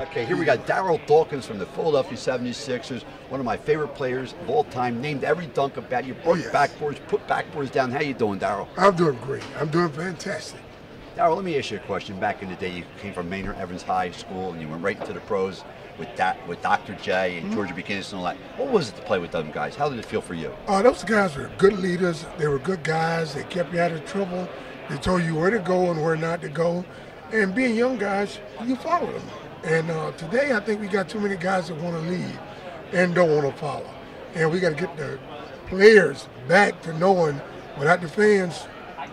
Okay, here we got Darryl Dawkins from the Philadelphia 76ers, one of my favorite players of all time, named every dunk about you, broke backboards, put backboards down. How you doing, Darryl? I'm doing great. I'm doing fantastic. Darryl, let me ask you a question. Back in the day, you came from Maynard Evans High School, and you went right into the pros with Dr. J and Georgia McInnes and all that. What was it to play with them guys? How did it feel for you? Those guys were good leaders. They were good guys. They kept you out of trouble. They told you where to go and where not to go. And being young guys, you follow them. And today, I think we got too many guys that want to lead and don't want to follow. And we got to get the players back to knowing without the fans,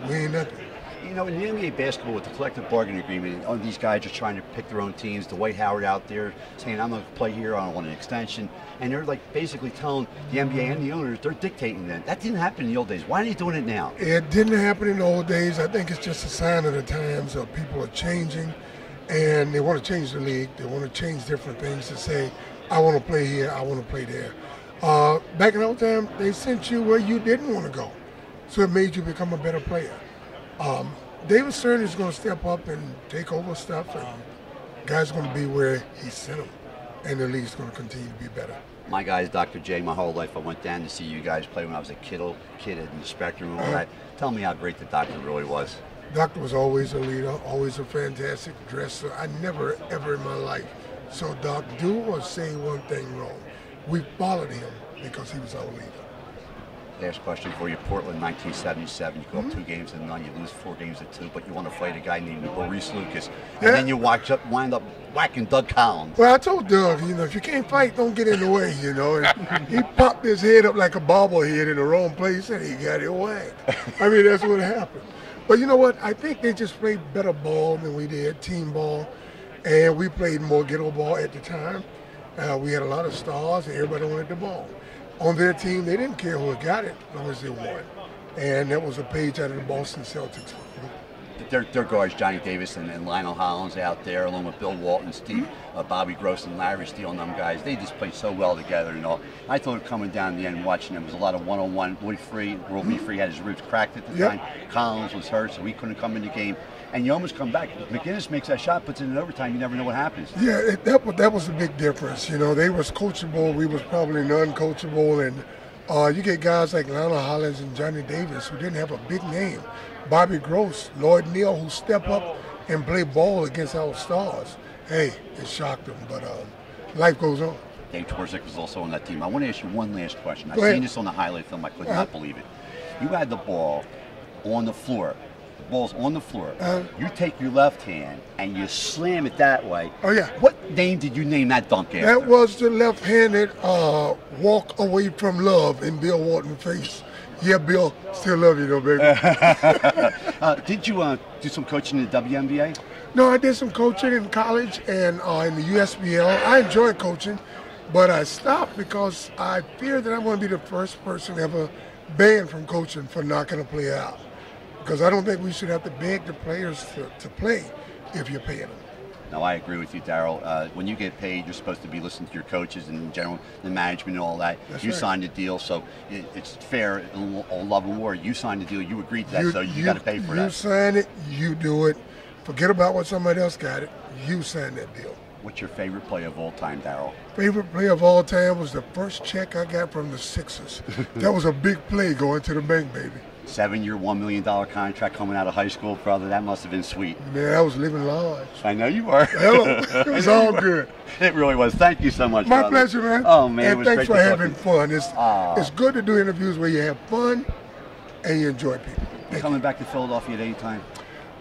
we ain't nothing. You know, in the NBA basketball with the collective bargaining agreement, all these guys are trying to pick their own teams. Dwight Howard out there saying, I'm going to play here, I don't want an extension. And they're like basically telling the NBA and the owners, they're dictating that. That didn't happen in the old days. Why are they doing it now? It didn't happen in the old days. I think it's just a sign of the times of people are changing and they want to change the league. They want to change different things to say, I want to play here, I want to play there. Back in the old time, they sent you where you didn't want to go. So it made you become a better player. David Stern is going to step up and take over stuff, and guys going to be where he sent them, and the league's going to continue to be better. My guy's Dr. J. My whole life, I went down to see you guys play when I was a kid in the Spectrum and all that. Tell me how great the doctor really was. Doctor was always a leader, always a fantastic dresser. I never, ever in my life saw Doc do or say one thing wrong. We followed him because he was our leader. Last question for you. Portland, 1977. You go up 2 games to none. You lose 4 games to 2, but you want to fight a guy named Maurice Lucas. And then you wind up whacking Doug Collins. Well, I told Doug, if you can't fight, don't get in the way, And he popped his head up like a bobblehead in the wrong place, and he got it whacked. I mean, that's what happened. But you know what? I think they just played better ball than we did, team ball. And we played more ghetto ball at the time. We had a lot of stars, and everybody wanted the ball. On their team, they didn't care who got it as long as they won. And that was a page out of the Boston Celtics. Their guards, Johnny Davis and Lionel Hollins out there, along with Bill Walton, Steve, Bobby Gross, and Larry Steele, and them guys, they just played so well together and all. I thought coming down the end, watching them, was a lot of one-on-one. Woody Free, World B. Free had his ribs cracked at the time. Collins was hurt, so he couldn't come in the game. And you almost come back. McInnes makes that shot, puts it in overtime. You never know what happens. Yeah, that was a big difference. They was coachable. We was probably non-coachable. And you get guys like Lionel Hollins and Johnny Davis who didn't have a big name. Bobby Gross, Lloyd Neal, who step up and play ball against our stars. Hey, it shocked them, but life goes on. Dave Twardzik was also on that team. I want to ask you one last question. Go I've ahead. seen this on the highlight film. I could not believe it. You had the ball on the floor. Ball's on the floor. You take your left hand and you slam it that way. Oh, yeah. What name did you name that dunk after? That was the left-handed walk away from love in Bill Walton's face. Yeah, Bill, still love you though, baby. Did you do some coaching in the WNBA? No, I did some coaching in college and in the USBL. I enjoyed coaching, but I stopped because I fear that I'm going to be the first person ever banned from coaching for knocking a player out. Because I don't think we should have to beg the players to play if you're paying them. No, I agree with you, Darryl. When you get paid, you're supposed to be listening to your coaches and in general, the management and all that. That's you right. signed the deal, so it's fair in all love and war. You signed the deal, you agreed to that, so you got to pay for that. You sign it, you do it. Forget about what somebody else got it. You signed that deal. What's your favorite play of all time, Darryl? Favorite play of all time was the first check I got from the Sixers. That was a big play going to the bank, baby. 7-year, $1 million contract coming out of high school, brother. That must have been sweet. Man, I was living large. I know you were. Hello. It was all good. It really was. Thank you so much, My brother. pleasure, man. Oh, man, and it was thanks great for to having talk fun. It's good to do interviews where you have fun and you enjoy people. You coming back to Philadelphia at any time?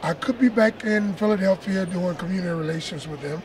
I could be back in Philadelphia doing community relations with them.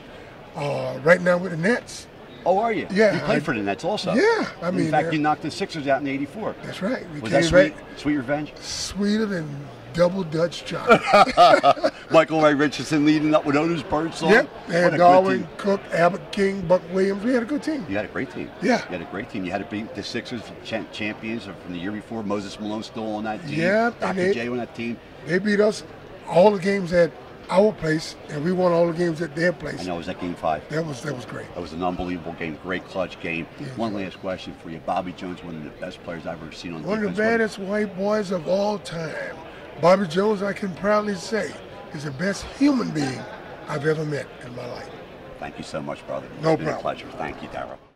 Right now with the Nets. Oh, are you? Yeah. You played for the Nets also. Yeah. I mean, in fact, you knocked the Sixers out in '84. That's right. We Was came that sweet? back Sweet revenge? sweeter than double Dutch chocolate. Michael Ray Richardson leading up with Otis Birdsong. Yep. What And a Darwin, good team. Cook, Abbott King, Buck Williams. We had a good team. You had a great team. Yeah. You had a great team. You had to beat the Sixers champions from the year before. Moses Malone still on that team. Yeah, Dr. J on that team. They beat us all the games at our place, and we won all the games at their place. I know, it was that game 5. That was great. That was an unbelievable game, great clutch game. Yeah. One last question for you. Bobby Jones, one of the best players I've ever seen on One of defense. the baddest white boys of all time. Bobby Jones, I can proudly say, is the best human being I've ever met in my life. Thank you so much, brother. No It's been problem. a pleasure. Thank you, Darryl.